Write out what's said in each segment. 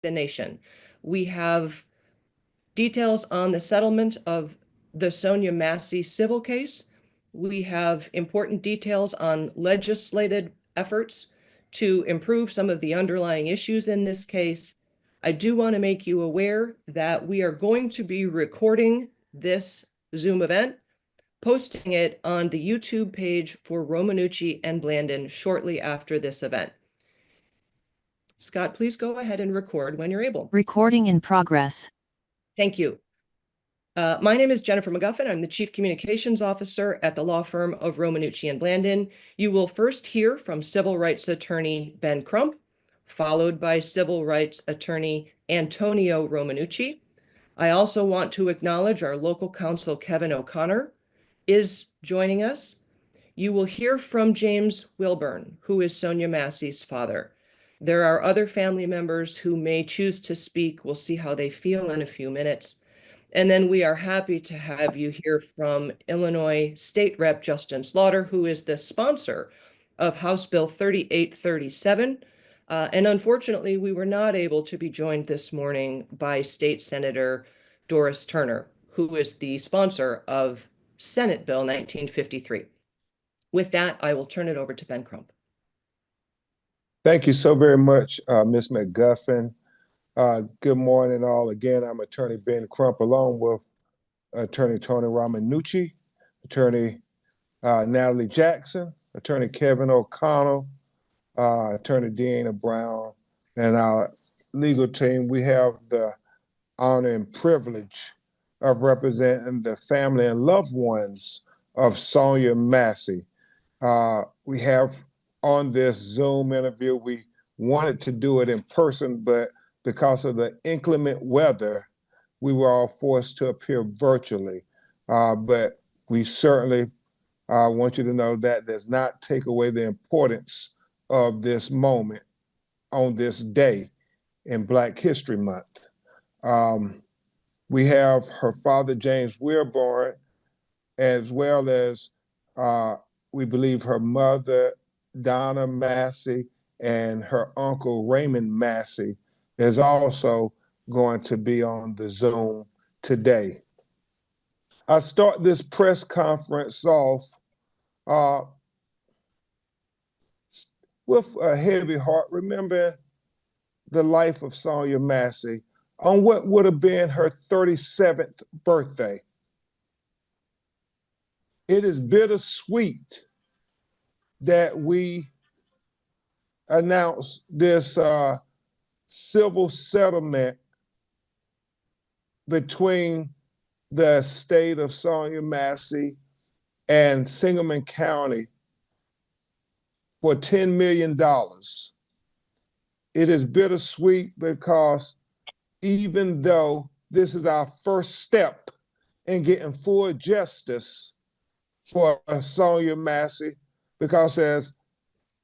the nation. We have details on the settlement of the Sonya Massey civil case. We have important details on legislated efforts to improve some of the underlying issues in this case. I do want to make you aware that we are going to be recording this Zoom event, posting it on the YouTube page for Romanucci and Blandon shortly after this event. Scott, please go ahead and record when you're able. Recording in progress. Thank you. My name is Jennifer McGuffin. I'm the Chief Communications Officer at the law firm of Romanucci and Blandon. You will first hear from Civil Rights Attorney Ben Crump, followed by Civil Rights Attorney Antonio Romanucci. I also want to acknowledge our local counsel, Kevin O'Connor, is joining us. You will hear from James Wilburn, who is Sonya Massey's father. There are other family members who may choose to speak. We'll see how they feel in a few minutes. And then we are happy to have you hear from Illinois State Rep Justin Slaughter, who is the sponsor of House Bill 3837. And unfortunately, we were not able to be joined this morning by State Senator Doris Turner, who is the sponsor of Senate Bill 1953. With that, I will turn it over to Ben Crump. Thank you so very much, Ms. McGuffin. Good morning, all. Again, I'm Attorney Ben Crump, along with Attorney Tony Romanucci, Attorney Natalie Jackson, Attorney Kevin O'Connell, Attorney Deanna Brown, and our legal team. We have the honor and privilege of representing the family and loved ones of Sonya Massey. We have on this Zoom interview, we wanted to do it in person, but because of the inclement weather, we were all forced to appear virtually. But we certainly want you to know that does not take away the importance of this moment on this day in Black History Month. We have her father, James Wilburn, as well as we believe her mother, Donna Massey, and her uncle, Raymond Massey, is also going to be on the Zoom today. I start this press conference off with a heavy heart, remember the life of Sonya Massey on what would have been her 37th birthday. It is bittersweet that we announce this civil settlement between the estate of Sonya Massey and Sangamon County for $10 million. It is bittersweet because even though this is our first step in getting full justice for Sonya Massey, because as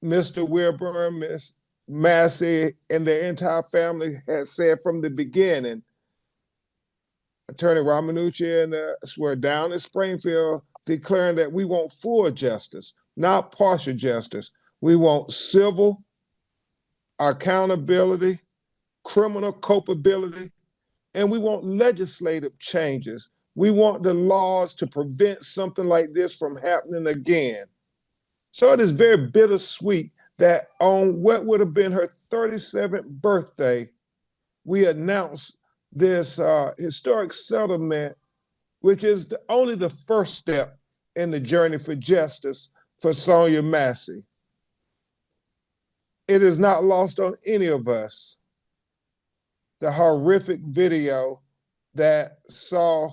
Mr. Wilburn, Ms. Massey, and their entire family has said from the beginning, Attorney Romanucci and us were down in Springfield declaring that we want full justice, not partial justice. We want civil accountability, criminal culpability, and we want legislative changes. We want the laws to prevent something like this from happening again. So it is very bittersweet that on what would have been her 37th birthday, we announced this historic settlement, which is only the first step in the journey for justice for Sonya Massey. It is not lost on any of us the horrific video that saw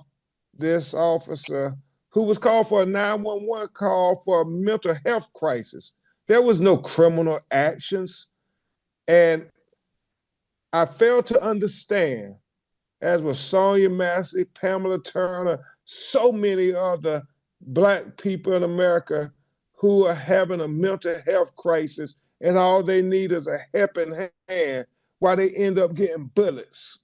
this officer who was called for a 911 call for a mental health crisis. There was no criminal actions. And I failed to understand, as with Sonya Massey, Pamela Turner, so many other Black people in America who are having a mental health crisis, and all they need is a helping hand while they end up getting bullets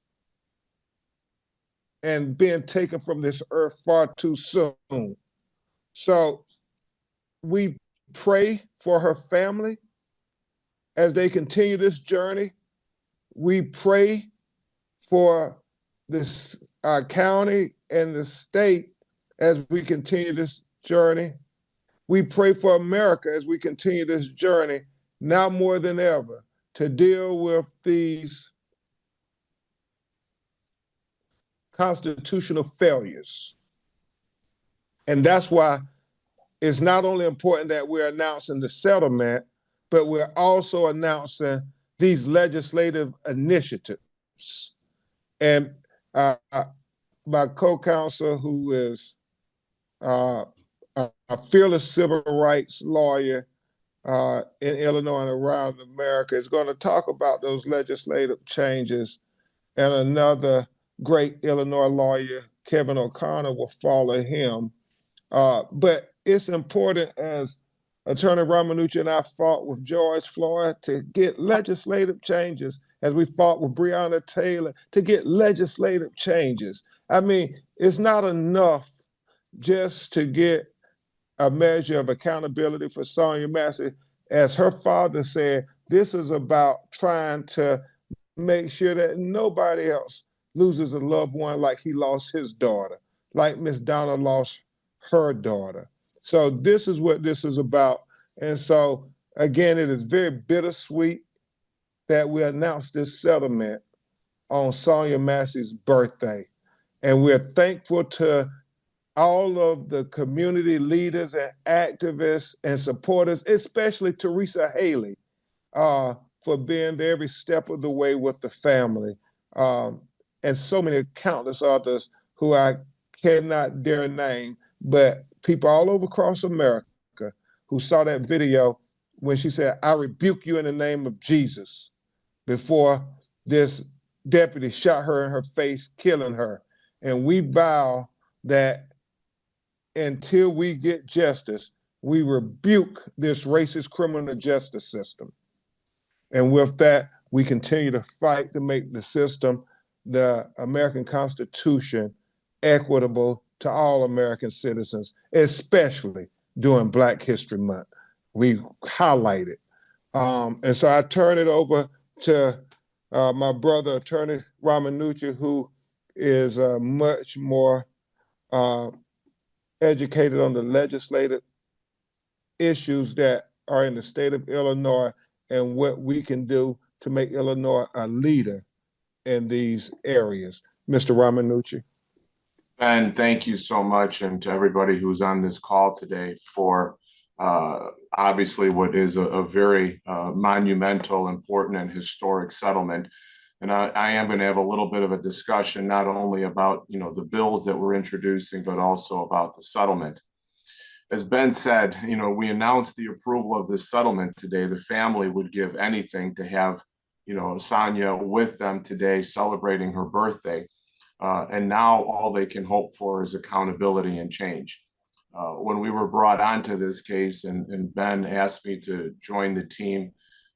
and being taken from this earth far too soon. So we pray for her family as they continue this journey. We pray for this county and the state as we continue this journey. We pray for America as we continue this journey, now more than ever, to deal with these constitutional failures. And that's why it's not only important that we're announcing the settlement, but we're also announcing these legislative initiatives. And my co-counsel, who is a fearless civil rights lawyer in Illinois and around America, is going to talk about those legislative changes. And another great Illinois lawyer, Kevin O'Connor, will follow him. But it's important, as Attorney Ramanucci and I fought with George Floyd, to get legislative changes, as we fought with Breonna Taylor, to get legislative changes. I mean, it's not enough just to get a measure of accountability for Sonya Massey. As her father said, this is about trying to make sure that nobody else loses a loved one like he lost his daughter, like Miss Donna lost her daughter. So this is what this is about. And so, again, it is very bittersweet that we announced this settlement on Sonya Massey's birthday. And we're thankful to all of the community leaders and activists and supporters, especially Teresa Haley, for being there every step of the way with the family. And so many countless others who I cannot dare name, but people all over across America who saw that video when she said, "I rebuke you in the name of Jesus," before this deputy shot her in her face, killing her. And we vow that until we get justice, we rebuke this racist criminal justice system. And with that, we continue to fight to make the system, the American Constitution, equitable to all American citizens, especially during Black History Month. We highlight it. And so I turn it over to my brother, Attorney Ramanucci, who is much more educated on the legislative issues that are in the state of Illinois and what we can do to make Illinois a leader in these areas. Mr. Ramanucci. Ben, thank you so much, and to everybody who's on this call today for obviously what is a very monumental, important, and historic settlement. And I am going to have a little bit of a discussion, not only about the bills that we're introducing, but also about the settlement. As Ben said, we announced the approval of this settlement today. The family would give anything to have Sonya with them today, celebrating her birthday. And now all they can hope for is accountability and change. When we were brought onto this case and Ben asked me to join the team,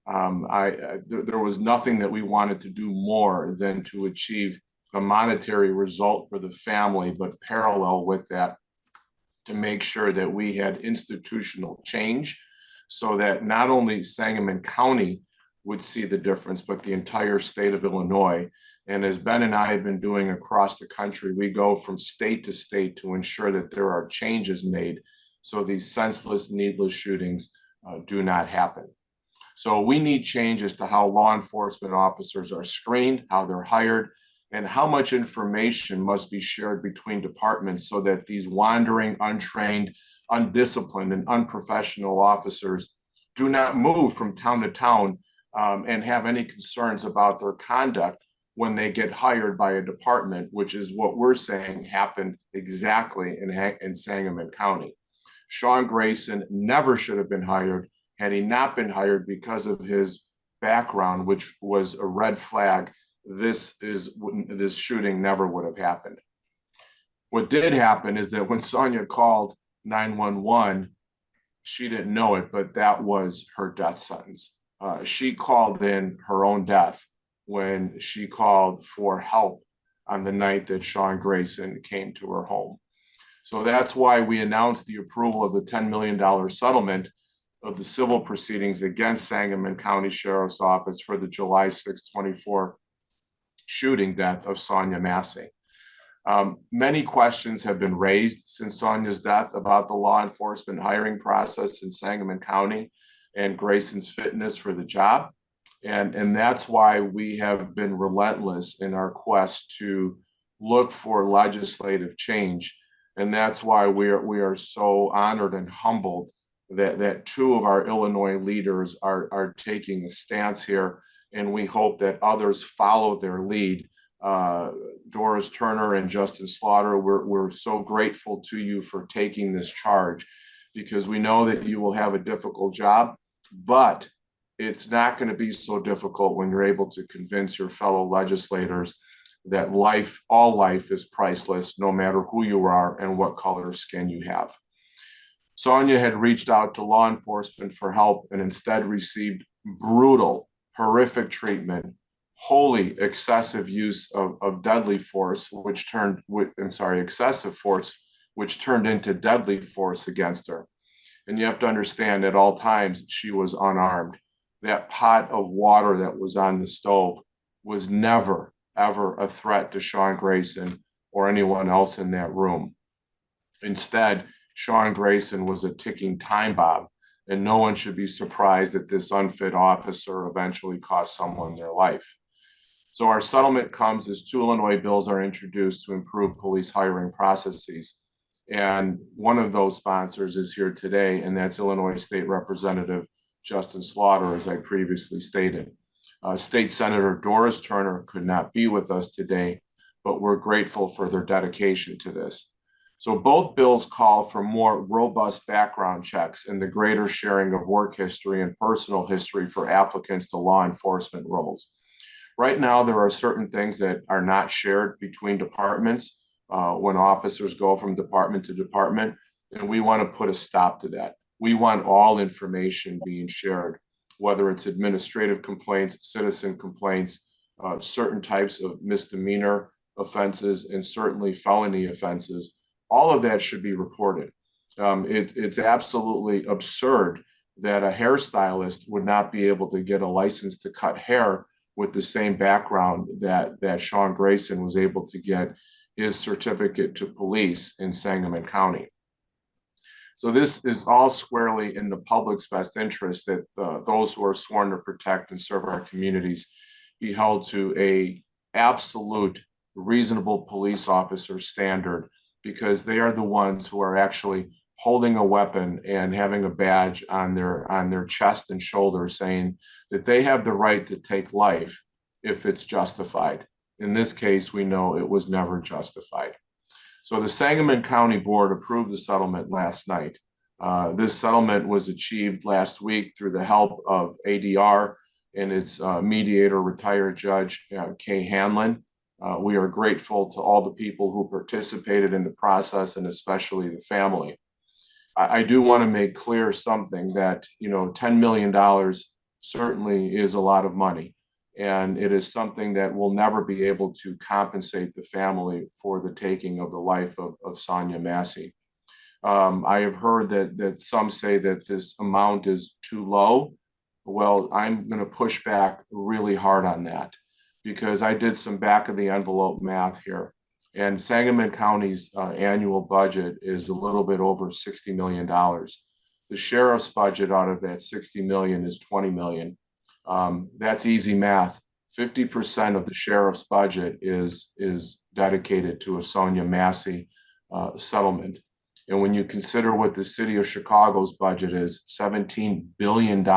there was nothing that we wanted to do more than to achieve a monetary result for the family, but parallel with that, to make sure that we had institutional change so that not only Sangamon County would see the difference, but the entire state of Illinois. And as Ben and I have been doing across the country, we go from state to state to ensure that there are changes made so these senseless, needless shootings do not happen. So we need change as to how law enforcement officers are screened, how they're hired, and how much information must be shared between departments so that these wandering, untrained, undisciplined, and unprofessional officers do not move from town to town and have any concerns about their conduct when they get hired by a department, which is what we're saying happened exactly in Sangamon County. Sean Grayson never should have been hired had he not been hired because of his background, which was a red flag. This shooting never would have happened. What did happen is that when Sonya called 911, she didn't know it, but that was her death sentence. She called in her own death when she called for help on the night that Sean Grayson came to her home. So that's why we announced the approval of the $10 million settlement of the civil proceedings against Sangamon County Sheriff's Office for the July 6, 24 shooting death of Sonya Massey. Many questions have been raised since Sonya's death about the law enforcement hiring process in Sangamon County and Grayson's fitness for the job. And that's why we have been relentless in our quest to look for legislative change. And that's why we are so honored and humbled that two of our Illinois leaders are taking a stance here. And we hope that others follow their lead. Doris Turner and Justin Slaughter, we're so grateful to you for taking this charge, because we know that you will have a difficult job, but it's not going to be so difficult when you're able to convince your fellow legislators that all life is priceless, no matter who you are and what color skin you have. Sonya had reached out to law enforcement for help and instead received brutal, horrific treatment, wholly excessive use of deadly force, excessive force, which turned into deadly force against her. And you have to understand, at all times, she was unarmed. That pot of water that was on the stove was never, ever a threat to Sean Grayson or anyone else in that room. Instead, Sean Grayson was a ticking time bomb, and no one should be surprised that this unfit officer eventually cost someone their life. So our settlement comes as two Illinois bills are introduced to improve police hiring processes. And one of those sponsors is here today, and that's Illinois State Representative Justin Slaughter, as I previously stated. State Senator Doris Turner could not be with us today, but we're grateful for their dedication to this. So both bills call for more robust background checks and the greater sharing of work history and personal history for applicants to law enforcement roles. Right now, there are certain things that are not shared between departments when officers go from department to department, and we want to put a stop to that. We want all information being shared, whether it's administrative complaints, citizen complaints, certain types of misdemeanor offenses, and certainly felony offenses. All of that should be reported. It's absolutely absurd that a hairstylist would not be able to get a license to cut hair with the same background that Sean Grayson was able to get his certificate to police in Sangamon County. So this is all squarely in the public's best interest that those who are sworn to protect and serve our communities be held to a absolute reasonable police officer standard, because they are the ones who are actually holding a weapon and having a badge on their chest and shoulder saying that they have the right to take life if it's justified. In this case, we know it was never justified. So the Sangamon County Board approved the settlement last night. This settlement was achieved last week through the help of ADR and its mediator, retired Judge Kay Hanlon. We are grateful to all the people who participated in the process, and especially the family. I do want to make clear something that, $10 million certainly is a lot of money. And it is something that will never be able to compensate the family for the taking of the life of Sonya Massey. I have heard that some say that this amount is too low. Well, I'm going to push back really hard on that, because I did some back of the envelope math here. And Sangamon County's annual budget is a little bit over $60 million. The sheriff's budget out of that $60 million is $20 million. That's easy math. 50% of the sheriff's budget is dedicated to a Sonya Massey settlement. And when you consider what the city of Chicago's budget is, $17 billion,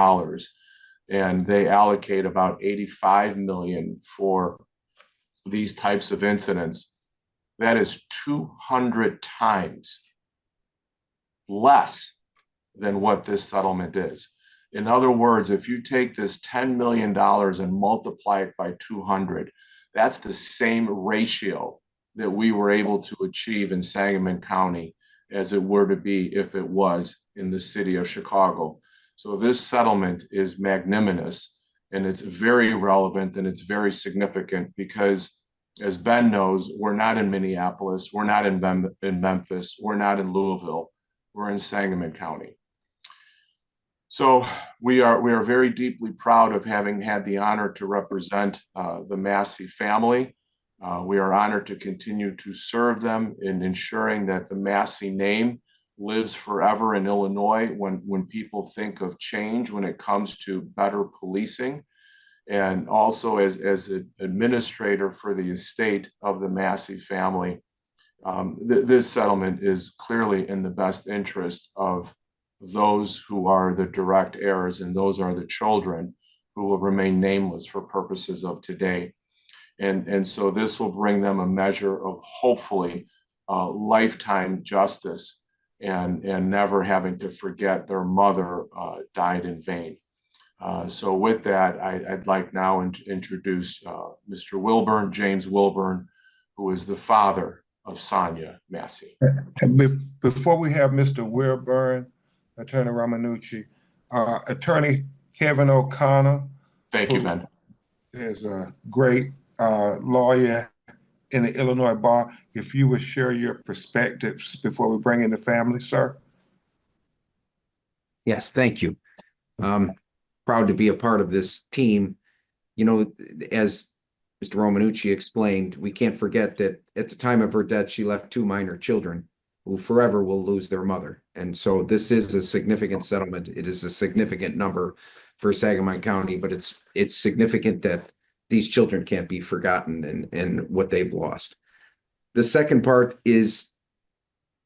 and they allocate about $85 million for these types of incidents, that is 200 times less than what this settlement is. In other words, if you take this $10 million and multiply it by 200, that's the same ratio that we were able to achieve in Sangamon County as it were to be if it was in the city of Chicago. So this settlement is magnanimous, and it's very relevant, and it's very significant because, as Ben knows, we're not in Minneapolis, we're not in Memphis, we're not in Louisville, we're in Sangamon County. So we are very deeply proud of having had the honor to represent the Massey family. We are honored to continue to serve them in ensuring that the Massey name lives forever in Illinois when people think of change when it comes to better policing. And also as an administrator for the estate of the Massey family, this settlement is clearly in the best interest of those who are the direct heirs, and those are the children who will remain nameless for purposes of today. And so this will bring them a measure of hopefully lifetime justice and never having to forget their mother died in vain. So with that, I'd like now to introduce Mr. Wilburn, James Wilburn, who is the father of Sonya Massey. Before we have Mr. Wilburn, Attorney Ramanucci, Attorney Kevin O'Connor, Thank you, Ben. is a great lawyer in the Illinois bar. If you would share your perspectives before we bring in the family, sir. Yes, thank you. Proud to be a part of this team. You know, as Mr. Romanucci explained, we can't forget that at the time of her death, she left 2 minor children who forever will lose their mother. And so this is a significant settlement. It is a significant number for Sangamon County, but it's significant that these children can't be forgotten and what they've lost. The second part is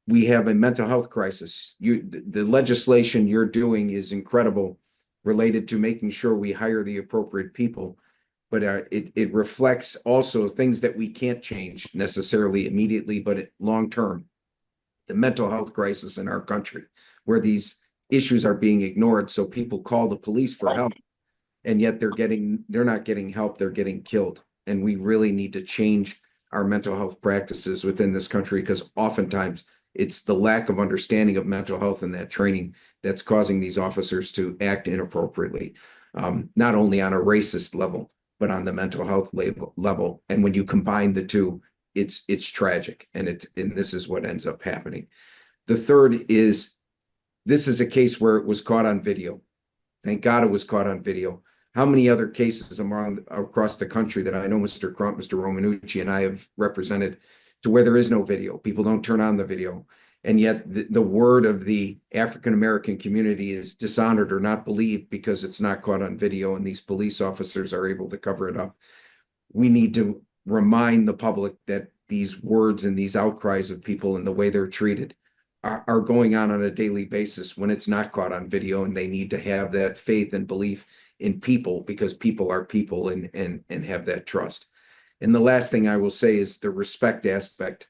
we have a mental health crisis. The legislation you're doing is incredible, related to making sure we hire the appropriate people, but it reflects also things that we can't change necessarily immediately, but long term. The mental health crisis in our country, where these issues are being ignored, so people call the police for help, and yet they're not getting help, they're getting killed. And we really need to change our mental health practices within this country, because oftentimes it's the lack of understanding of mental health and that training that's causing these officers to act inappropriately, not only on a racist level, but on the mental health level. And when you combine the two, it's tragic, and this is what ends up happening. The third is, this is a case where it was caught on video. Thank God it was caught on video. How many other cases across the country that I know Mr. Crump, Mr. Romanucci, and I have represented, to where there is no video? People don't turn on the video. And yet the word of the African-American community is dishonored or not believed because it's not caught on video, and these police officers are able to cover it up. We need to remind the public that these words and these outcries of people and the way they're treated are going on a daily basis when it's not caught on video, and they need to have that faith and belief in people, because people are people and have that trust. And the last thing I will say is the respect aspect.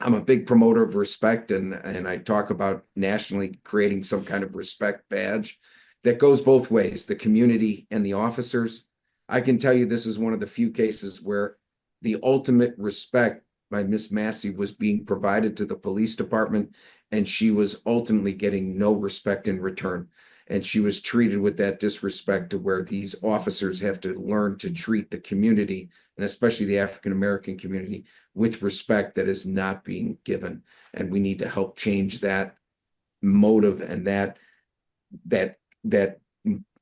I'm a big promoter of respect, and I talk about nationally creating some kind of respect badge that goes both ways, the community and the officers. I can tell you this is one of the few cases where the ultimate respect by Miss Massey was being provided to the police department, and she was ultimately getting no respect in return. And she was treated with that disrespect, to where these officers have to learn to treat the community, and especially the African-American community, with respect that is not being given. And we need to help change that motive and that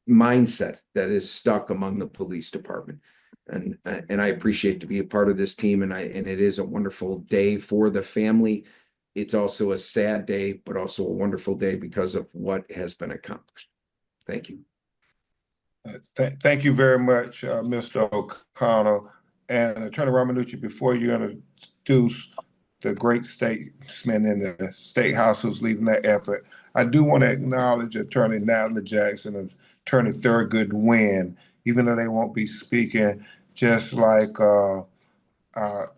mindset that is stuck among the police department. And I appreciate to be a part of this team, and it is a wonderful day for the family. It's also a sad day, but also a wonderful day because of what has been accomplished. Thank you. Thank you very much, Mr. O'Connor. And Attorney Ramanucci, before you introduce the great statesman in the State House who's leading that effort, I do want to acknowledge Attorney Natalie Jackson and Attorney Thurgood Wynn, even though they won't be speaking, just like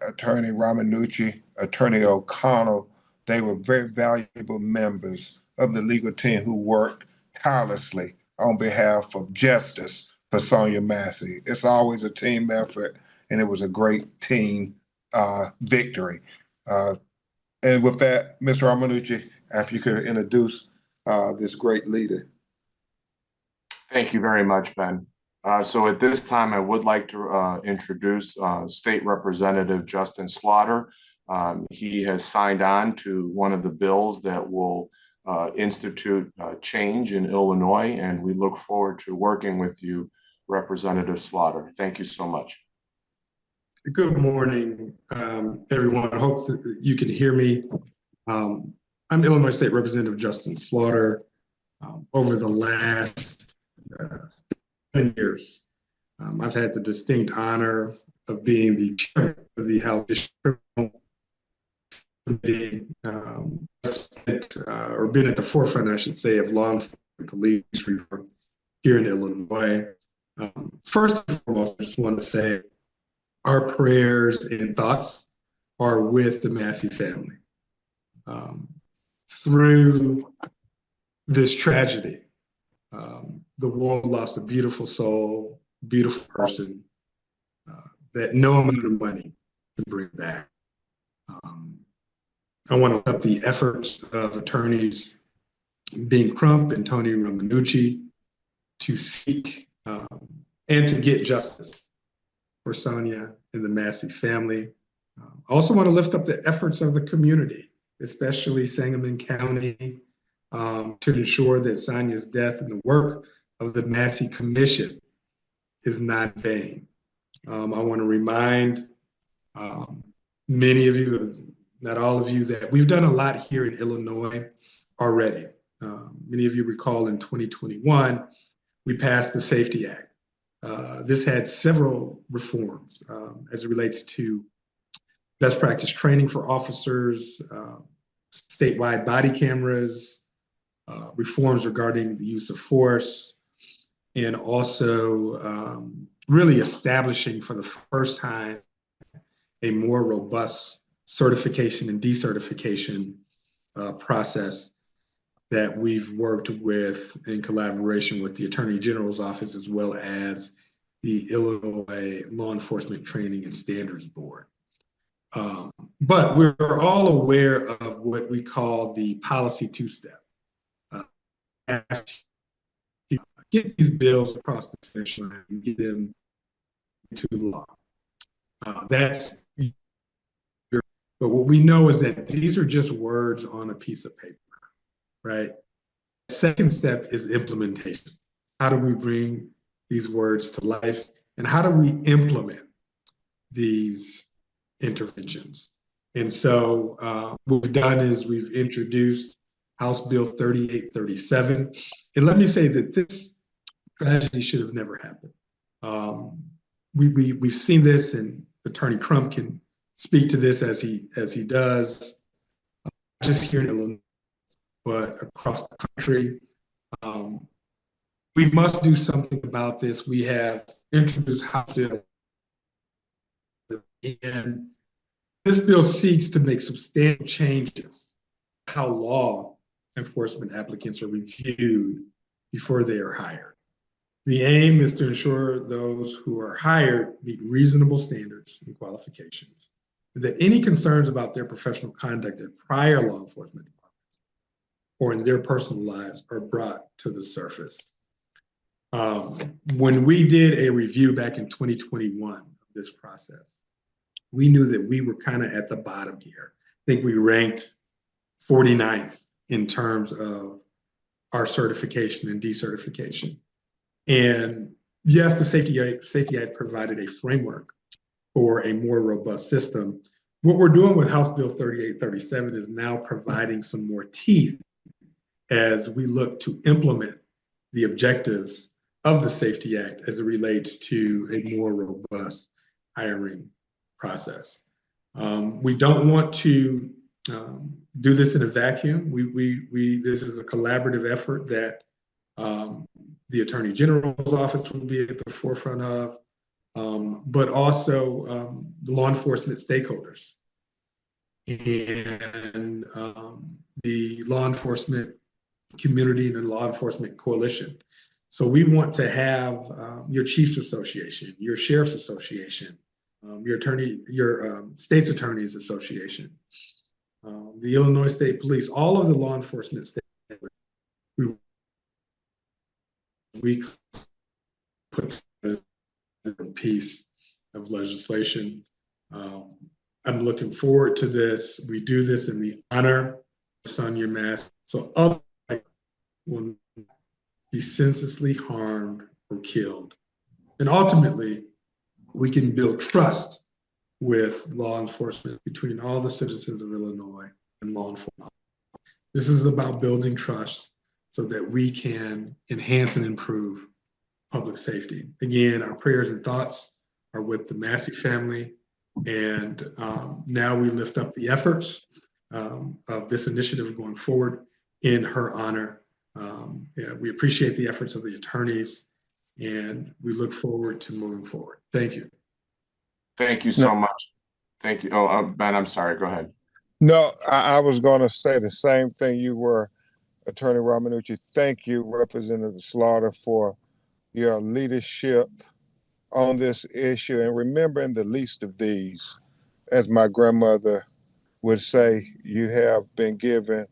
Attorney Ramanucci, Attorney O'Connell. They were very valuable members of the legal team who worked tirelessly on behalf of justice for Sonya Massey. It's always a team effort, and it was a great team victory. And with that, Mr. Ramanucci, if you could introduce this great leader. Thank you very much, Ben. So at this time, I would like to introduce State Representative Justin Slaughter. He has signed on to one of the bills that will institute change in Illinois, and we look forward to working with you, Representative Slaughter. Thank you so much. Good morning, everyone. I hope that you can hear me. I'm Illinois State Representative Justin Slaughter. Over the last 10 years, I've had the distinct honor of being the chairman of the House Criminal Committee, or been at the forefront, I should say, of law enforcement police reform here in Illinois. First and foremost, I just want to say our prayers and thoughts are with the Massey family. Through this tragedy, the world lost a beautiful soul, beautiful person that no amount of money can bring back. I want to lift up the efforts of attorneys Ben Crump and Tony Romanucci to seek and to get justice for Sonya and the Massey family. I also want to lift up the efforts of the community, especially Sangamon County, to ensure that Sonya's death and the work of the Massey Commission is not vain. I want to remind many of you, not all of you, that we've done a lot here in Illinois already. Many of you recall in 2021, we passed the Safety Act. This had several reforms as it relates to best practice training for officers, statewide body cameras, reforms regarding the use of force, and also really establishing for the first time a more robust certification and decertification process that we've worked with in collaboration with the Attorney General's office, as well as the Illinois Law Enforcement Training and Standards Board. But we're all aware of what we call the policy two-step. Get these bills across the finish line and get them into law. But what we know is that these are just words on a piece of paper, right? The second step is implementation. How do we bring these words to life, and how do we implement these interventions? And so what we've done is we've introduced House Bill 3837. And let me say that this tragedy should have never happened. We've seen this, and Attorney Crump can speak to this as he does, not just here in Illinois, but across the country. We must do something about this. We have introduced House Bill, and this bill seeks to make substantial changes to how law enforcement applicants are reviewed before they are hired. The aim is to ensure those who are hired meet reasonable standards and qualifications, and that any concerns about their professional conduct at prior law enforcement departments or in their personal lives are brought to the surface. When we did a review back in 2021 of this process, we knew that we were kind of at the bottom here. I think we ranked 49th in terms of our certification and decertification. And yes, the Safety Act provided a framework for a more robust system. What we're doing with House Bill 3837 is now providing some more teeth as we look to implement the objectives of the Safety Act as it relates to a more robust hiring process. We don't want to do this in a vacuum. This is a collaborative effort that the Attorney General's office will be at the forefront of, but also the law enforcement stakeholders and the law enforcement community and the law enforcement coalition. So we want to have your Chiefs Association, your Sheriff's Association, your State's Attorneys Association, the Illinois State Police, all of the law enforcement stakeholders. We put a piece of legislation. I'm looking forward to this. We do this in the honor of Sonya Massey so other life will be senselessly harmed or killed. And ultimately, we can build trust with law enforcement between all the citizens of Illinois and law enforcement. This is about building trust so that we can enhance and improve public safety. Again, our prayers and thoughts are with the Massey family. And now we lift up the efforts of this initiative going forward in her honor. Yeah, we appreciate the efforts of the attorneys, and we look forward to moving forward. Thank you. Thank you so much. Thank you. Oh, Ben, I'm sorry. Go ahead. No, I was going to say the same thing you were, Attorney Romanucci. Thank you, Representative Slaughter, for your leadership on this issue and remembering the least of these. As my grandmother would say, you have been given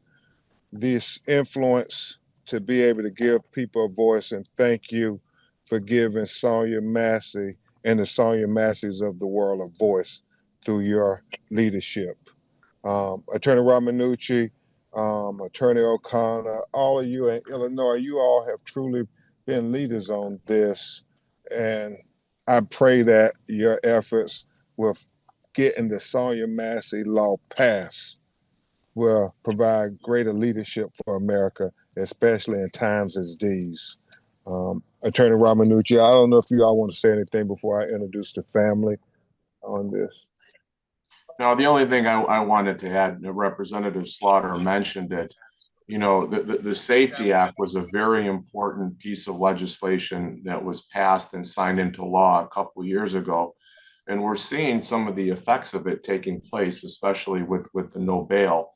this influence to be able to give people a voice, and thank you for giving Sonya Massey and the Sonya Masseys of the world a voice through your leadership. Attorney Romanucci, Attorney O'Connor, all of you in Illinois, you all have truly been leaders on this. And I pray that your efforts with getting the Sonya Massey law passed will provide greater leadership for America, especially in times as these. Attorney Romanucci, I don't know if you all want to say anything before I introduce the family on this. Now, the only thing I wanted to add, Representative Slaughter mentioned it, you know, the Safety Act was a very important piece of legislation that was passed and signed into law a couple of years ago. And we're seeing some of the effects of it taking place, especially with the no bail.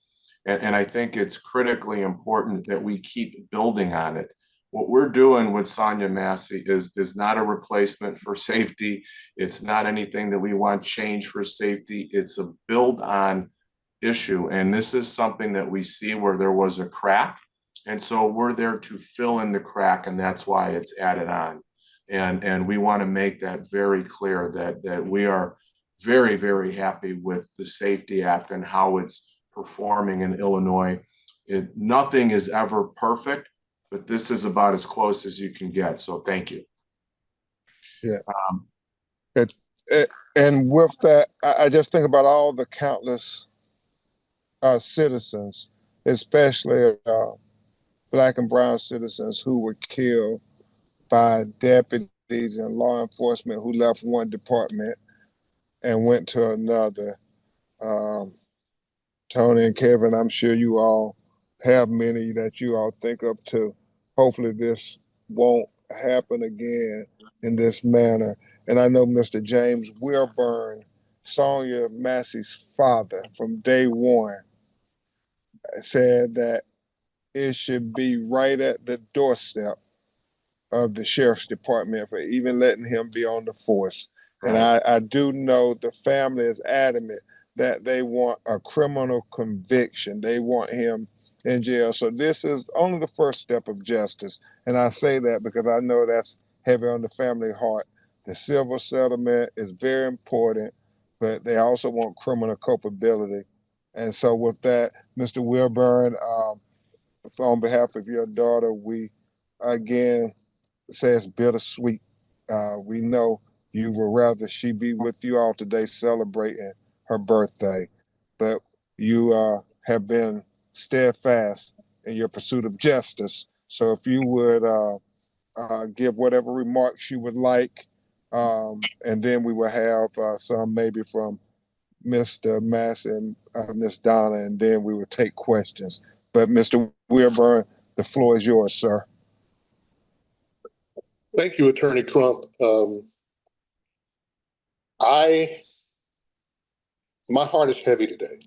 And I think it's critically important that we keep building on it. What we're doing with Sonya Massey is not a replacement for safety. It's not anything that we want change for safety. It's a build on issue. And this is something that we see where there was a crack. And so we're there to fill in the crack, and that's why it's added on. And we want to make that very clear that we are very, very happy with the Safety Act and how it's performing in Illinois. Nothing is ever perfect, but this is about as close as you can get. So thank you. Yeah. And with that, I just think about all the countless citizens, especially Black and brown citizens who were killed by deputies and law enforcement who left one department and went to another. Tony and Kevin, I'm sure you all have many that you all think of too. Hopefully this won't happen again in this manner. And I know Mr. James Wilburn, Sonya Massey's father, from day one, said that it should be right at the doorstep of the sheriff's department for even letting him be on the force. And I do know the family is adamant that they want a criminal conviction. They want him in jail. So this is only the first step of justice. And I say that because I know that's heavy on the family heart. The civil settlement is very important, but they also want criminal culpability. And so with that, Mr. Wilburn, on behalf of your daughter, we again say it's bittersweet. We know you would rather she be with you all today celebrating her birthday, but you have been steadfast in your pursuit of justice. So if you would give whatever remarks you would like, and then we will have some maybe from Mr. Massey and Miss Donna, and then we will take questions. But Mr. Wilburn, the floor is yours, sir. Thank you, Attorney Crump. My heart is heavy today.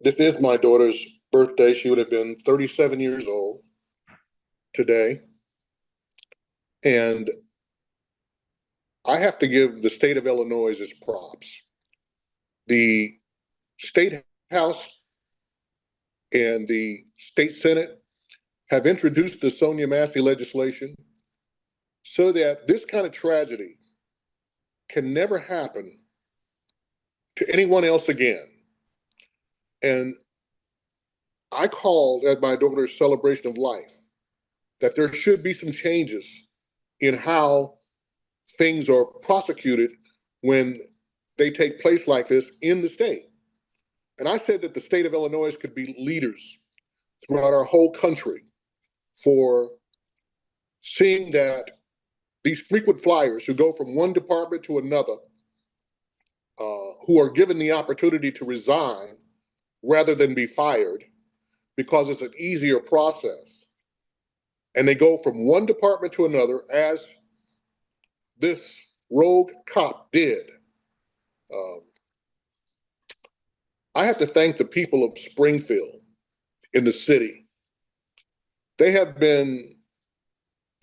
This is my daughter's birthday. She would have been 37 years old today. And I have to give the state of Illinois its props. The state house and the state senate have introduced the Sonya Massey legislation so that this kind of tragedy can never happen to anyone else again. And I called at my daughter's celebration of life that there should be some changes in how things are prosecuted when they take place like this in the state. And I said that the state of Illinois could be leaders throughout our whole country for seeing that these frequent flyers who go from one department to another, who are given the opportunity to resign rather than be fired because it's an easier process. And they go from one department to another, as this rogue cop did. I have to thank the people of Springfield in the city. They have been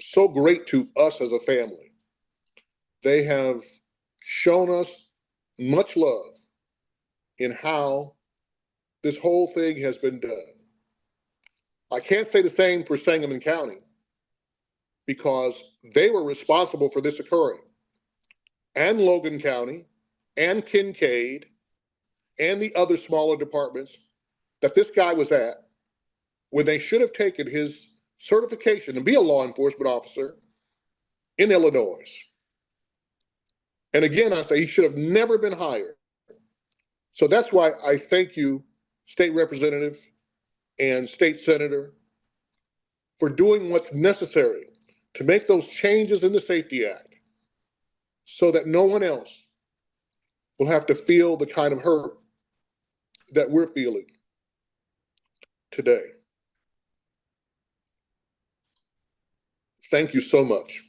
so great to us as a family. They have shown us much love in how this whole thing has been done. I can't say the same for Sangamon County because they were responsible for this occurring, and Logan County, and Kincaid, and the other smaller departments that this guy was at when they should have taken his certification to be a law enforcement officer in Illinois. And again, I say he should have never been hired. So that's why I thank you, State Representative and State Senator, for doing what's necessary to make those changes in the Safety Act so that no one else will have to feel the kind of hurt that we're feeling today. Thank you so much.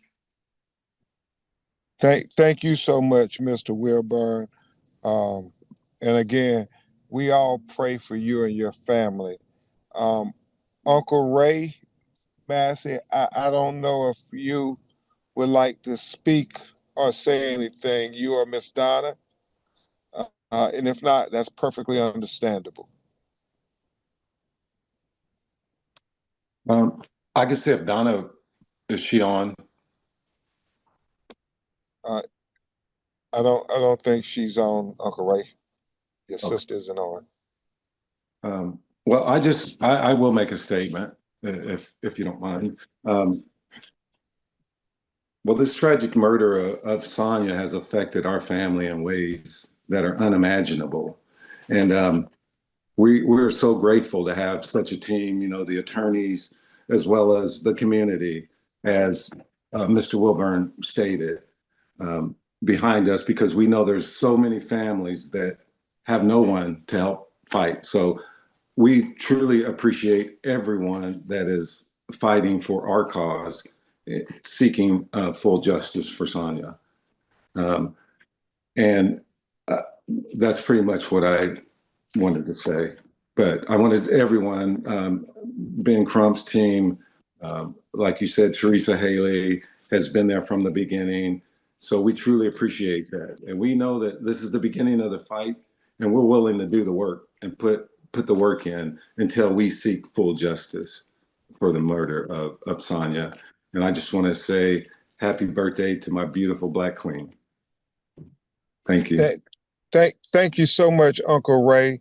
Thank you so much, Mr. Wilburn. And again, we all pray for you and your family. Uncle Ray, Massey, I don't know if you would like to speak or say anything, you or Miss Donna. And if not, that's perfectly understandable. I can see if Donna, is she on? I don't think she's on, Uncle Ray. Your Okay. sister isn't on. Well, I will make a statement if you don't mind. Well, this tragic murder of Sonya has affected our family in ways that are unimaginable. And we're so grateful to have such a team, you know, the attorneys, as well as the community, as Mr. Wilburn stated, behind us, because we know there's so many families that have no one to help fight. So we truly appreciate everyone that is fighting for our cause, seeking full justice for Sonya. And that's pretty much what I wanted to say. But I wanted everyone, Ben Crump's team, like you said, Teresa Haley has been there from the beginning. So we truly appreciate that. And we know that this is the beginning of the fight, and we're willing to do the work and put the work in until we seek full justice for the murder of Sonya. And I just want to say happy birthday to my beautiful Black Queen. Thank you. Thank you so much, Uncle Ray.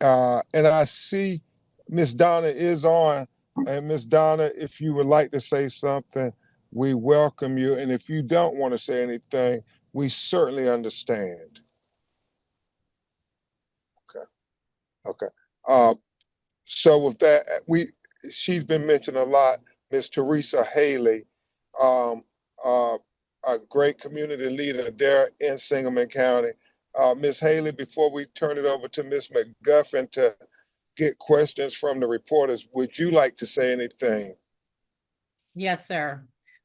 And I see Miss Donna is on. And Miss Donna, if you would like to say something, we welcome you. And if you don't want to say anything, we certainly understand. Okay. So with that, she's been mentioned a lot, Miss Teresa Haley, a great community leader there in Sangamon County. Ms. Haley, before we turn it over to Ms. McGuffin to get questions from the reporters, would you like to say anything? Yes, sir.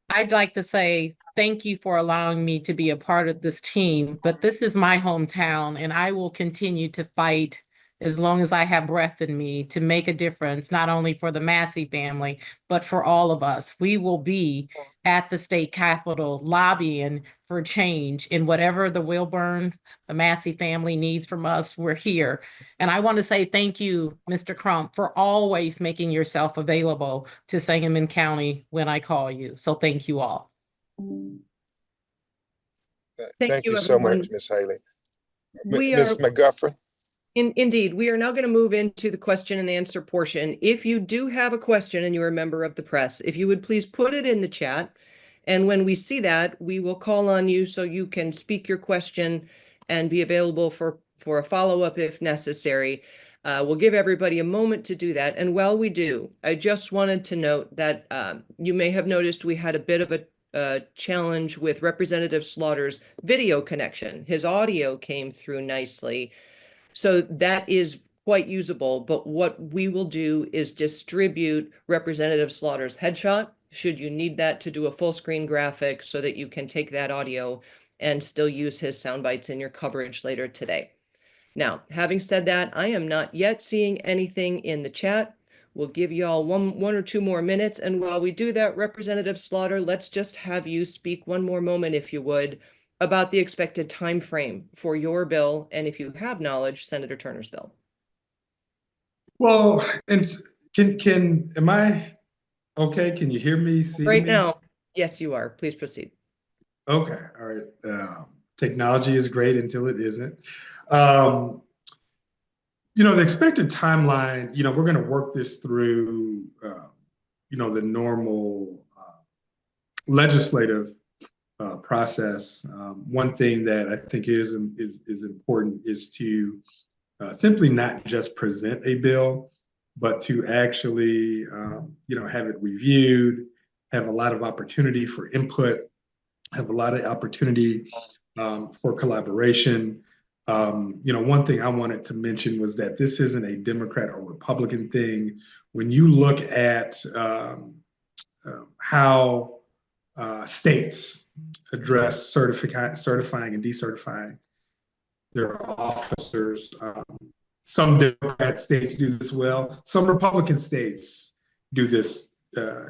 I'd like to say thank you for allowing me to be a part of this team, but this is my hometown, and I will continue to fight as long as I have breath in me to make a difference, not only for the Massey family, but for all of us. We will be at the state capitol lobbying for change in whatever the Wilburn, the Massey family needs from us. We're here. And I want to say thank you, Mr. Crump, for always making yourself available to Sangamon County when I call you. So thank you all. Thank you so much, Ms. Haley. Ms. McGuffin. Indeed, we are now going to move into the question and answer portion. If you do have a question and you're a member of the press, if you would please put it in the chat. And when we see that, we will call on you so you can speak your question and be available for a follow-up if necessary. We'll give everybody a moment to do that. And while we do, I just wanted to note that you may have noticed we had a bit of a challenge with Representative Slaughter's video connection. His audio came through nicely. So that is quite usable, but what we will do is distribute Representative Slaughter's headshot, should you need that to do a full screen graphic so that you can take that audio and still use his sound bites in your coverage later today. Now, having said that, I am not yet seeing anything in the chat. We'll give you all one or two more minutes, and while we do that, Representative Slaughter, let's just have you speak one more moment, if you would, about the expected time frame for your bill, and if you have knowledge, Senator Turner's bill. Well, and am I okay? Can you hear me, see Right me? now, yes, you are. Please proceed. Okay, all right. Technology is great until it isn't. The expected timeline, we're going to work this through, the normal legislative process. One thing that I think is important is to simply not just present a bill, but to actually, have it reviewed, have a lot of opportunity for input, have a lot of opportunity for collaboration. One thing I wanted to mention was that this isn't a Democrat or Republican thing. When you look at how states address certifying and decertifying their officers, some Democrat states do this well. Some Republican states do this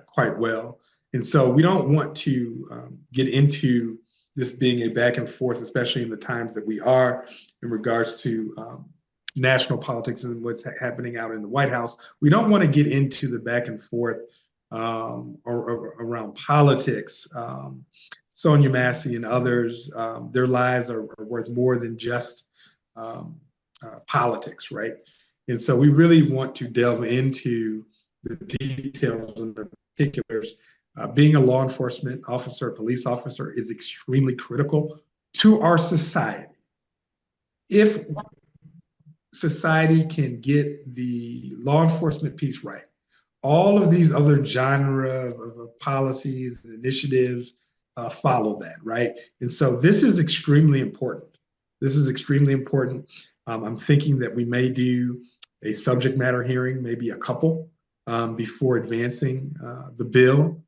quite well. And so we don't want to get into this being a back and forth, especially in the times that we are in regards to national politics and what's happening out in the White House. We don't want to get into the back and forth or around politics. Sonya, Massey, and others, their lives are worth more than just politics, right? And so we really want to delve into the details and the particulars. Being a law enforcement officer, police officer, is extremely critical to our society. If society can get the law enforcement piece right, all of these other genre of policies and initiatives follow that, right? And so this is extremely important. This is extremely important. I'm thinking that we may do a subject matter hearing, maybe a couple, before advancing the bill.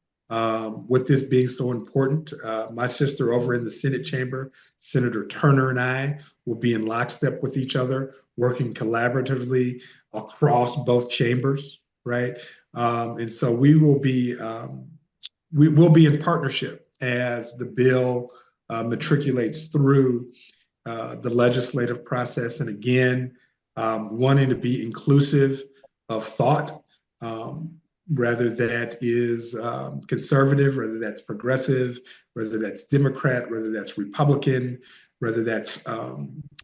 With this being so important, my sister over in the Senate chamber, Senator Turner, and I will be in lockstep with each other, working collaboratively across both chambers, right? And so we will be in partnership as the bill matriculates through the legislative process. And again, wanting to be inclusive of thought, whether that is conservative, whether that's progressive, whether that's Democrat, whether that's Republican, whether that's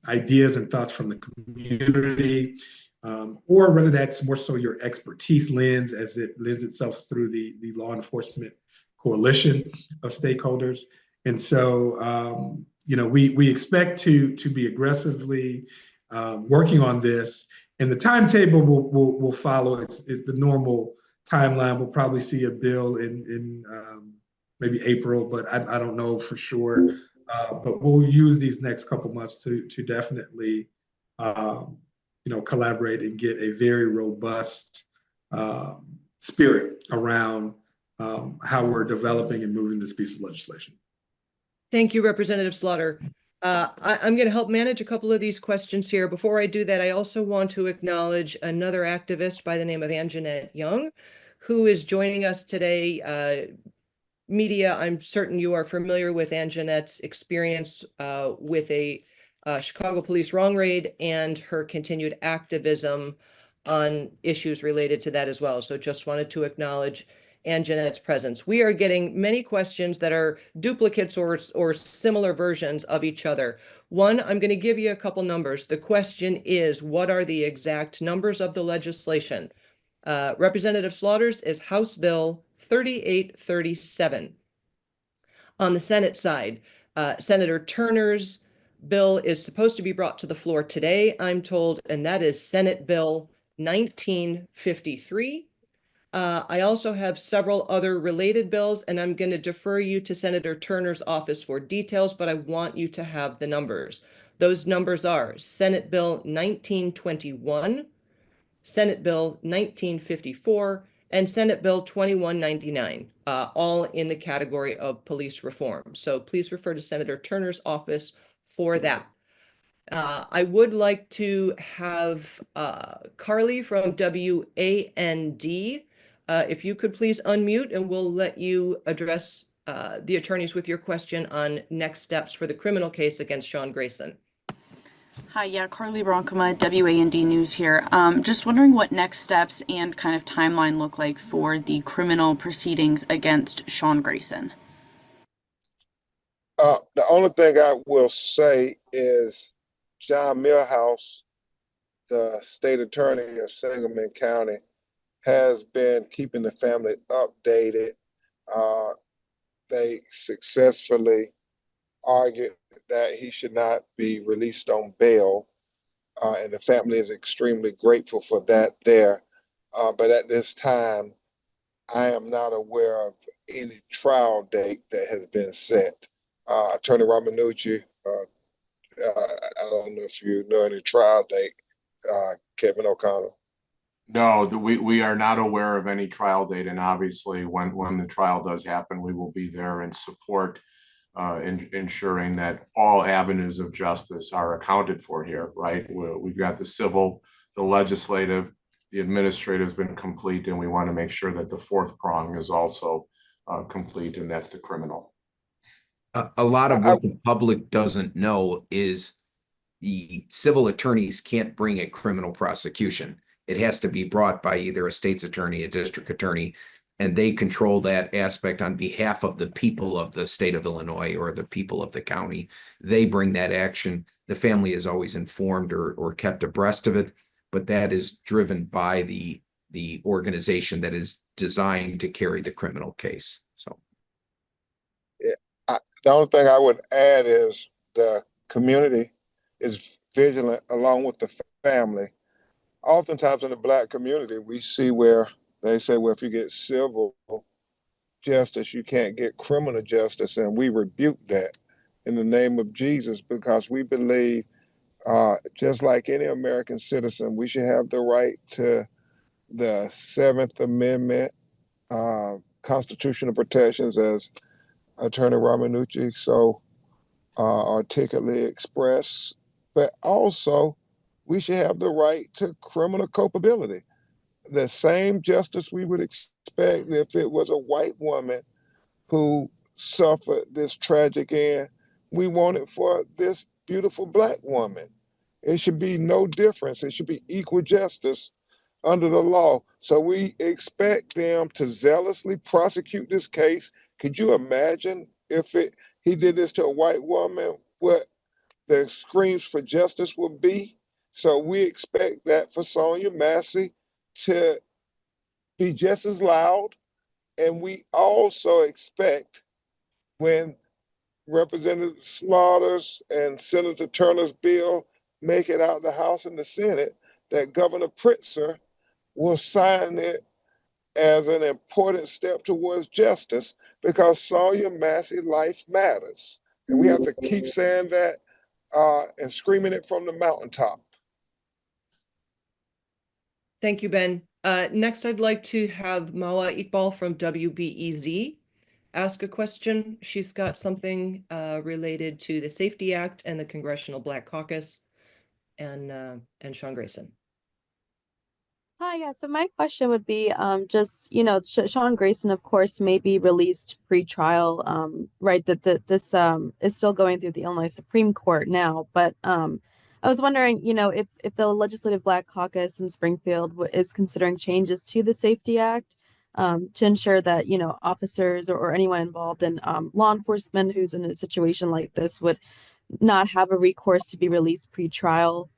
ideas and thoughts from the community, or whether that's more so your expertise lens as it lends itself through the law enforcement coalition of stakeholders. And so, we expect to be aggressively working on this, and the timetable will follow. It's the normal timeline. We'll probably see a bill in maybe April, but I don't know for sure. But we'll use these next couple months to definitely, collaborate and get a very robust spirit around how we're developing and moving this piece of legislation. Thank you, Representative Slaughter. I'm going to help manage a couple of these questions here. Before I do that, I also want to acknowledge another activist by the name of Anjanette Young, who is joining us today. Media, I'm certain you are familiar with Anjanette's experience with a Chicago police wrong raid and her continued activism on issues related to that as well. So just wanted to acknowledge Anjanette's presence. We are getting many questions that are duplicates or similar versions of each other. One, I'm going to give you a couple numbers. The question is, what are the exact numbers of the legislation? Representative Slaughter's is House Bill 3837. On the Senate side, Senator Turner's bill is supposed to be brought to the floor today, I'm told, and that is Senate Bill 1953. I also have several other related bills, and I'm going to defer you to Senator Turner's office for details, but I want you to have the numbers. Those numbers are Senate Bill 1921, Senate Bill 1954, and Senate Bill 2199, all in the category of police reform. So please refer to Senator Turner's office for that. I would like to have Carly from WAND. If you could please unmute, and we'll let you address the attorneys with your question on next steps for the criminal case against Sean Grayson. Hi, yeah, Carly Bronkema, WAND News here. Just wondering what next steps and kind of timeline look like for the criminal proceedings against Sean Grayson. The only thing I will say is John Millhouse, the state attorney of Sangamon County, has been keeping the family updated. They successfully argued that he should not be released on bail, and the family is extremely grateful for that there. But at this time, I am not aware of any trial date that has been set. Attorney Romanucci, I don't know if you know any trial date, Kevin O'Connell. No, we are not aware of any trial date, and obviously when the trial does happen, we will be there and support in ensuring that all avenues of justice are accounted for here, right? We've got the civil, the legislative, the administrative has been complete, and we want to make sure that the fourth prong is also complete, and that's the criminal. A lot of what the public doesn't know is the civil attorneys can't bring a criminal prosecution. It has to be brought by either a state's attorney, a district attorney, and they control that aspect on behalf of the people of the state of Illinois or the people of the county. They bring that action. The family is always informed or kept abreast of it, but that is driven by the organization that is designed to carry the criminal case. So, yeah, the only thing I would add is the community is vigilant along with the family. Oftentimes in the Black community, we see where they say, well, if you get civil justice, you can't get criminal justice. And we rebuke that in the name of Jesus, because we believe, just like any American citizen, we should have the right to the Seventh Amendment, constitutional protections, as Attorney Romanucci so articulately expressed. But also, we should have the right to criminal culpability. The same justice we would expect if it was a white woman who suffered this tragic end, we want it for this beautiful Black woman. It should be no difference. It should be equal justice under the law. So we expect them to zealously prosecute this case. Could you imagine if he did this to a white woman, what the screams for justice would be? So we expect that for Sonya, Massey to be just as loud. And we also expect when Representative Slaughter's and Senator Turner's bill make it out the House and the Senate, that Governor Pritzker will sign it as an important step towards justice, because Sonya, Massey, life matters. And we have to keep saying that and screaming it from the mountaintop. Thank you, Ben. Next, I'd like to have Mawa Iqbal from WBEZ ask a question. She's got something related to the Safety Act and the Congressional Black Caucus and Sean Grayson. Hi, yeah. So my question would be, just, Sean Grayson, of course, may be released pre-trial, right? That this is still going through the Illinois Supreme Court now. But I was wondering, if the Legislative Black Caucus in Springfield is considering changes to the Safety Act to ensure that, officers or anyone involved in law enforcement who's in a situation like this would not have a recourse to be released pre-trial?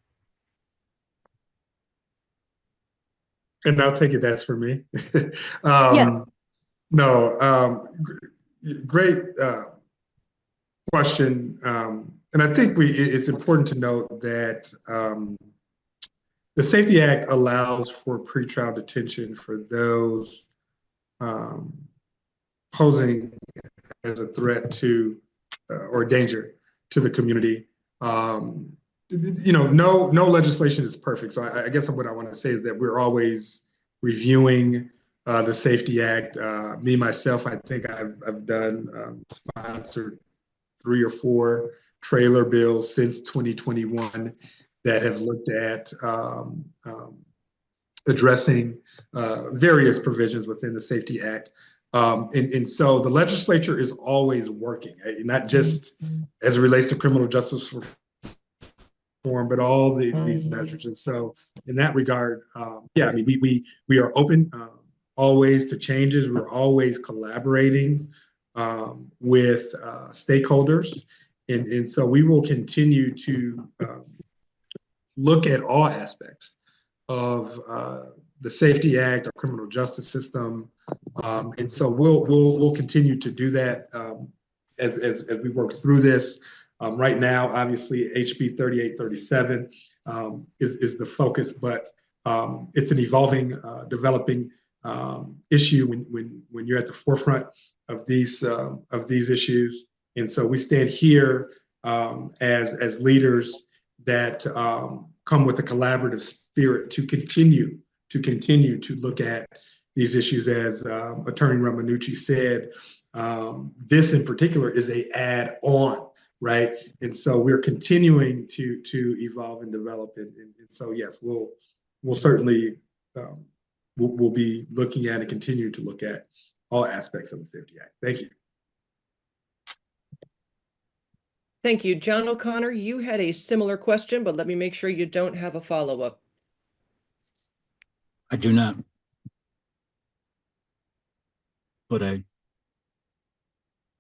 And I'll take it that's for me. Yeah. No, great question. And I think it's important to note that the Safety Act allows for pretrial detention for those posing as a threat to or danger to the community. No legislation is perfect. So I guess what I want to say is that we're always reviewing the Safety Act. Me, myself, I think I've done sponsored 3 or 4 trailer bills since 2021 that have looked at addressing various provisions within the Safety Act. And so the legislature is always working, not just as it relates to criminal justice reform, but all these measures. And so in that regard, yeah, I mean, we are open always to changes. We're always collaborating with stakeholders. And so we will continue to look at all aspects of the Safety Act, our criminal justice system, and so we'll continue to do that as we work through this. Right now, obviously, HB 3837 is the focus, but it's an evolving, developing issue when you're at the forefront of these issues. And so we stand here as leaders that come with a collaborative spirit to continue to look at these issues. As Attorney Romanucci said, this in particular is a add-on, right? And so we're continuing to evolve and develop it. And so yes, we'll certainly we'll be looking at and continue to look at all aspects of the Safety Act. Thank you. Thank you. John O'Connor, you had a similar question, but let me make sure you don't have a follow-up. I do not. But I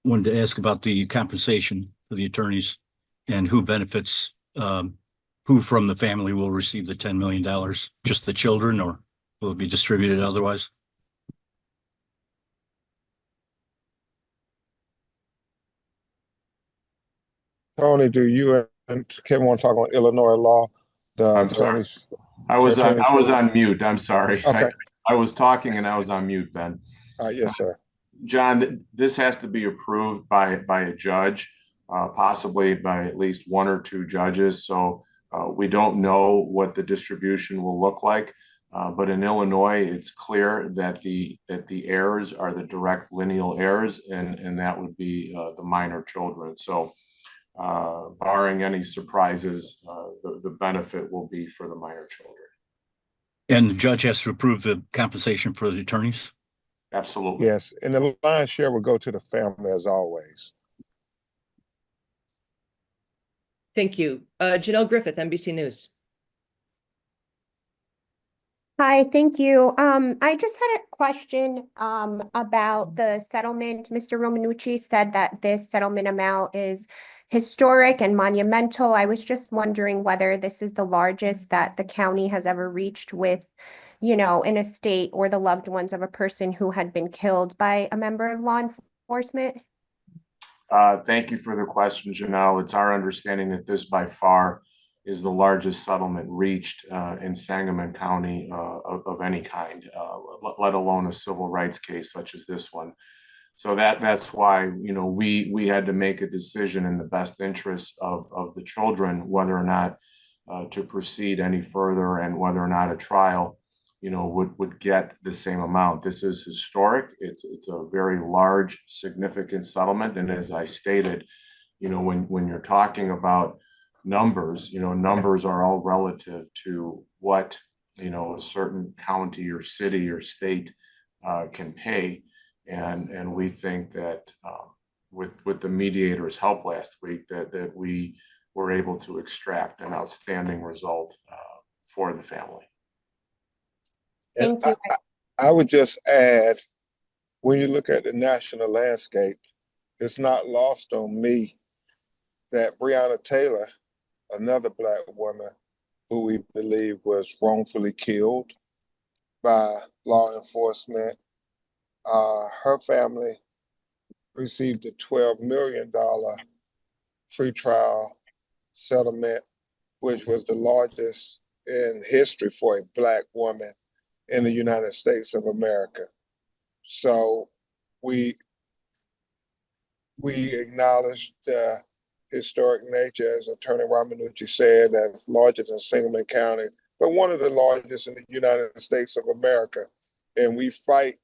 wanted to ask about the compensation for the attorneys and who benefits, who from the family will receive the $10 million? Just the children, or will it be distributed otherwise? Tony, do you and Kevin want to talk on Illinois law? I'm sorry. I was on mute. I'm sorry. Okay. I was talking and I was on mute, Ben. Yes, sir. John, this has to be approved by a judge, possibly by at least 1 or 2 judges. So we don't know what the distribution will look like. But in Illinois, it's clear that the heirs are the direct lineal heirs, and that would be the minor children. So barring any surprises, the benefit will be for the minor children. And the judge has to approve the compensation for the attorneys? Absolutely. Yes, and the lion's share will go to the family as always. Thank you. Janelle Griffith, NBC News. Hi, thank you. I just had a question about the settlement. Mr. Romanucci said that this settlement amount is historic and monumental. I was just wondering whether this is the largest that the county has ever reached with, an estate or the loved ones of a person who had been killed by a member of law enforcement. Thank you for the question, Janelle. It's our understanding that this by far is the largest settlement reached in Sangamon County of any kind, let alone a civil rights case such as this one. So that's why we had to make a decision in the best interest of the children whether or not to proceed any further, and whether or not a trial would get the same amount. This is historic. It's a very large, significant settlement, and as I stated, when you're talking about numbers, numbers are all relative to what a certain county or city or state can pay, and we think that with the mediator's help last week that we were able to extract an outstanding result for the family. Thank you. I would just add, when you look at the national landscape, it's not lost on me that Breonna Taylor, another Black woman who we believe was wrongfully killed by law enforcement, her family received a $12 million pretrial settlement, which was the largest in history for a Black woman in the United States of America. So we acknowledge the historic nature, as Attorney Ramanucci said, that's larger than Sangamon County, but one of the largest in the United States of America. And we fight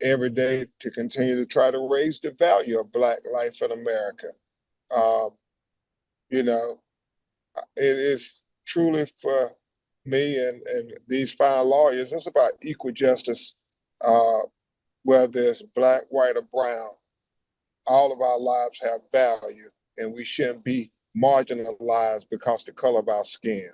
every day to continue to try to raise the value of Black life in America. You know, it is truly for me and these fine lawyers, it's about equal justice, whether it's Black, white, or brown. All of our lives have value, and we shouldn't be marginalized because the color of our skin.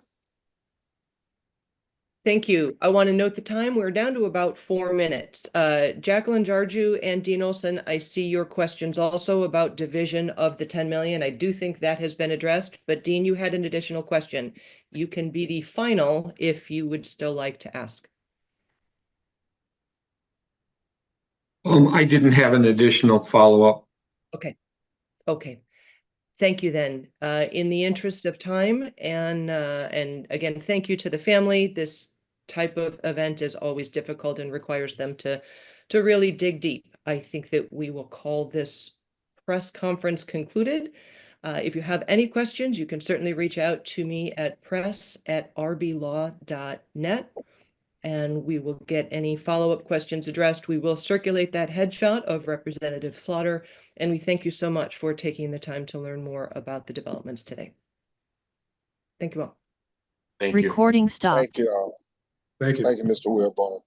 Thank you. I want to note the time. We're down to about 4 minutes. Jacqueline Jarju and Dean Olson, I see your questions also about division of the 10 million. I do think that has been addressed, but Dean, you had an additional question. You can be the final if you would still like to ask. I didn't have an additional follow-up. Okay. Thank you then. In the interest of time, and again, thank you to the family. This type of event is always difficult and requires them to really dig deep. I think that we will call this press conference concluded. If you have any questions, you can certainly reach out to me at press@rblaw.net. And we will get any follow-up questions addressed. We will circulate that headshot of Representative Slaughter, and we thank you so much for taking the time to learn more about the developments today. Thank you all. Thank you. Recording stopped. Thank you all. Thank you. Thank you, Mr. Wilborn.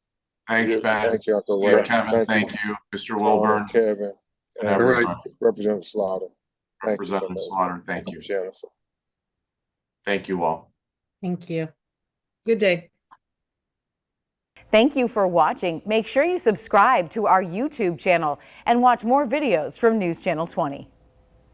Thanks, Ben. Thank you, Uncle Yeah, Ray. Kevin, thank you. Mr. Tom, Wilburn, Kevin, and and everybody. Representative Slaughter. Thank you so Representative much. Slaughter, thank you. Jennifer. Thank you all. Thank you. Good day. Thank you for watching. Make sure you subscribe to our YouTube channel and watch more videos from News Channel 20.